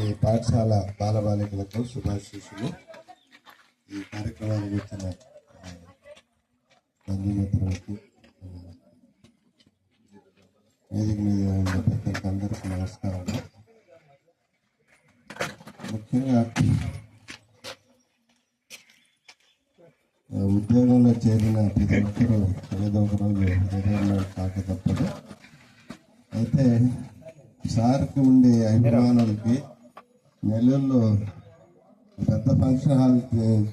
ఈ పాఠశాల బాలబాలికలకు శుభాశీస్సులు. ఈ కార్యక్రమానికి వచ్చిన బంధుమిత్రులకి, వేదిక మీద ఉన్న పెద్దలకు అందరికీ నమస్కారాలు. ముఖ్యంగా ఉద్యోగంలో చేరిన ప్రతి ఒక్కరూ ఏదో ఒక రోజు రిటైర్మెంట్ కాక తప్పదు. అయితే సార్కి ఉండే అభిమానులకి నెల్లూరులో పెద్ద ఫంక్షన్ హాల్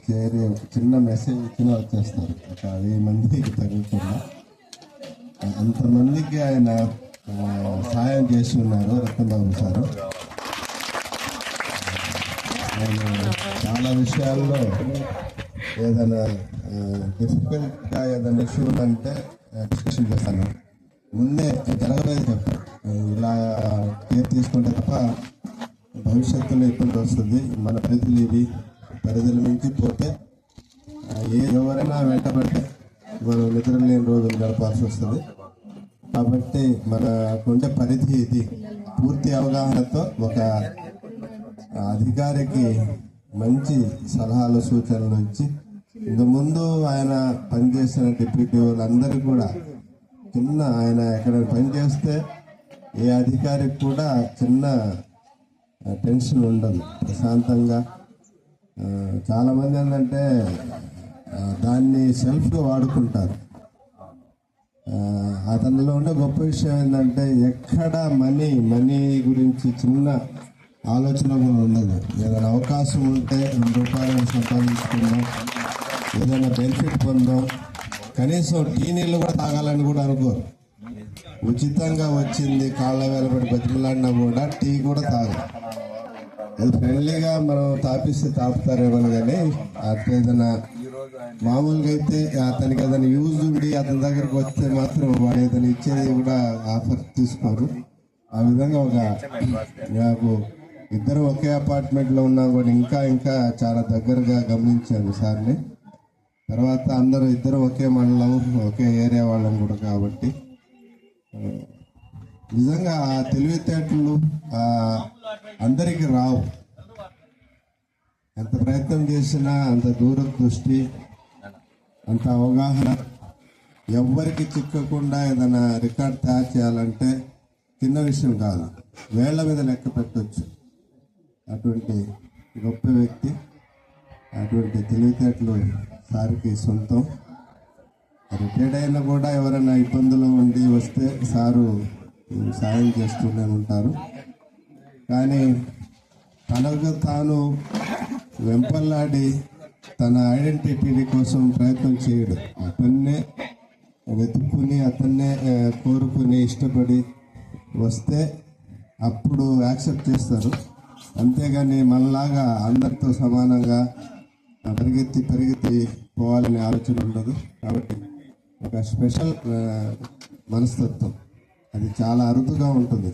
చేరి ఒక చిన్న మెసేజ్ ఇచ్చిన వచ్చేస్తారు. ఒక 1000 మందికి తగ్గుతున్నా అంతమందికి ఆయన సాయం చేసి ఉన్నారు. రత్నబాబు సారు ఆయన చాలా విషయాల్లో ఏదైనా డిఫికల్ట్గా ఏదైనా ఇష్యూ అంటే డిస్కషన్ చేస్తాను. ముందే జరగలేదు చెప్తాను. ఇలా కేర్ తీసుకుంటే తప్ప భవిష్యత్తులో ఇబ్బంది వస్తుంది. మన పరిధుల నుంచి పోతే ఎవరైనా వెంటబడితే మనం నిద్ర లేని రోజులు గడపాల్సి వస్తుంది. కాబట్టి మనకుండే పరిధి ఇది. పూర్తి అవగాహనతో ఒక అధికారికి మంచి సలహాలు సూచనలు ఇచ్చి, ఇంతకుముందు ఆయన పనిచేసిన డిప్యూటీ వాళ్ళందరూ కూడా చిన్న ఆయన ఎక్కడ పనిచేస్తే ఏ అధికారికి కూడా చిన్న టెన్షన్ ఉండదు, ప్రశాంతంగా. చాలామంది ఏంటంటే దాన్ని సెల్ఫ్గా వాడుకుంటారు. అతనిలో ఉండే గొప్ప విషయం ఏంటంటే ఎక్కడ మనీ గురించి చిన్న ఆలోచన కూడా ఉండదు. ఏదైనా అవకాశం ఉంటే 2 రూపాయలు సంపాదించుకుందాం, ఏదైనా బెనిఫిట్ పొందాం, కనీసం టీ నీళ్ళు కూడా తాగాలని కూడా అనుకోరు. ఉచితంగా వచ్చింది కాళ్ళ వేలబడి బతిమలాడినా కూడా టీ కూడా తాగదు. అది ఫ్రెండ్లీగా మనం తాపిస్తే తాపుతారేమో కానీ ఏదైనా మామూలుగా అయితే అతనికి ఏదైనా యూజ్ ఉండి అతని దగ్గరకు వస్తే మాత్రం వాడు ఏదైనా ఇచ్చేది కూడా ఆఫర్ తీసుకోరు. ఆ విధంగా నాకు ఇద్దరు ఒకే అపార్ట్మెంట్లో ఉన్నా కూడా ఇంకా చాలా దగ్గరగా గమనించాను సార్ని. తర్వాత ఇద్దరు ఒకే మండలం, ఒకే ఏరియా వాళ్ళం కూడా. కాబట్టి నిజంగా ఆ తెలివితేటలు అందరికీ రావు. ఎంత ప్రయత్నం చేసినా అంత దూరదృష్టి, అంత అవగాహన, ఎవ్వరికి చిక్కకుండా ఏదైనా రికార్డ్ తయారు చేయాలంటే చిన్న విషయం కాదు. వేళ్ల మీద లెక్క పెట్టవచ్చు. అటువంటి గొప్ప వ్యక్తి, అటువంటి తెలివితేటలు సార్కి సొంతం. రిటైర్డ్ అయినా కూడా ఎవరైనా ఇబ్బందులు ఉండి వస్తే సారు సాయం చేస్తూనే ఉంటారు. కానీ తనకు తాను వెంపల్లాడి తన ఐడెంటిటీ కోసం ప్రయత్నం చేయడు. అతన్నే వెతుక్కుని, అతన్నే కోరుకుని, ఇష్టపడి వస్తే అప్పుడు యాక్సెప్ట్ చేస్తారు. అంతేగాని మనలాగా అందరితో సమానంగా పరిగెత్తి పోవాలనే ఆలోచన ఉండదు. కాబట్టి ఒక స్పెషల్ మనస్తత్వం, అది చాలా అరుదుగా ఉంటుంది.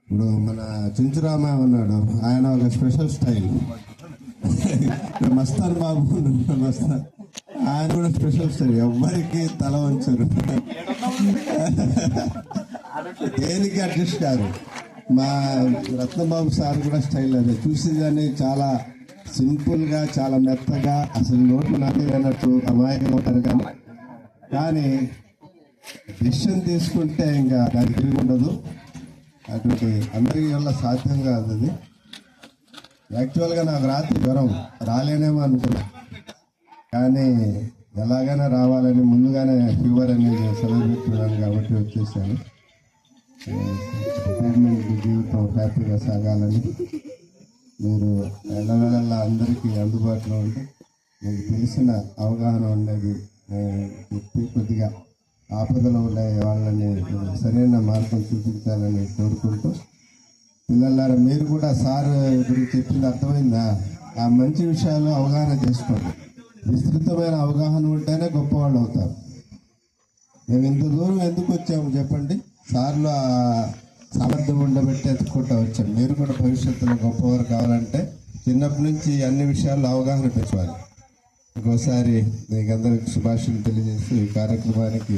ఇప్పుడు మన చెంచురామయ్య ఉన్నాడు, ఆయన ఒక స్పెషల్ స్టైల్. మస్తాన్ బాబు మస్తాన్, ఆయన కూడా స్పెషల్ స్టైల్. ఎవ్వరికి తల వంచరు, దేనికి అడ్జస్ట్ కాదు. మా రత్నబాబు సార్ కూడా స్టైల్ అదే. చూసేదాన్ని చాలా సింపుల్గా, చాలా మెత్తగా, అసలు నోట్లు నాటేనట్టు అమాయకంగా ఉంటారు. కానీ డిసిషన్ తీసుకుంటే ఇంకా దానికి తిరిగి ఉండదు. అటువంటి అందరి వల్ల సాధ్యం కాదు అది. యాక్చువల్గా నాకు రాత్రి జ్వరం రాలేనేమో అనుకున్నా, కానీ ఎలాగైనా రావాలని ముందుగానే ఫీవర్ అనేది సెలబ్రేట్ కాబట్టి వచ్చేసాను. రిటైర్మెంట్ జీవితం హ్యాపీగా సాగాలని, మీరు ఎల్లవేళలా అందరికీ అందుబాటులో ఉంటే, మీకు తెలిసిన అవగాహన ఉండేది కొద్దిగా ఆపదలో ఉండే వాళ్ళని సరైన మార్గం చూపించాలని కోరుకుంటూ, పిల్లలారా మీరు కూడా సార్ గురించి చెప్పింది అర్థమైందా? ఆ మంచి విషయాలు అవగాహన చేసుకోండి. విస్తృతమైన అవగాహన ఉంటేనే గొప్పవాళ్ళు అవుతారు. మేము ఇంత దూరం ఎందుకు వచ్చాము చెప్పండి? సార్లు ఆ సామర్థ్యం ఉండబెట్టి ఎత్తుకుంటూ వచ్చాం. మీరు కూడా భవిష్యత్తులో గొప్పవారు కావాలంటే చిన్నప్పటి నుంచి అన్ని విషయాల్లో అవగాహన పెంచుకోవాలి. ఇంకోసారి మీకు అందరికి శుభాషలు తెలియజేస్తూ ఈ కార్యక్రమానికి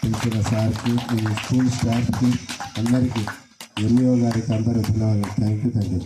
పిలిచిన సార్కి, ఈ స్కూల్ స్టాఫ్కి అందరికీ ఎంఈఓ గారికి అందరూ ధన్యవాదాలు. Thank you.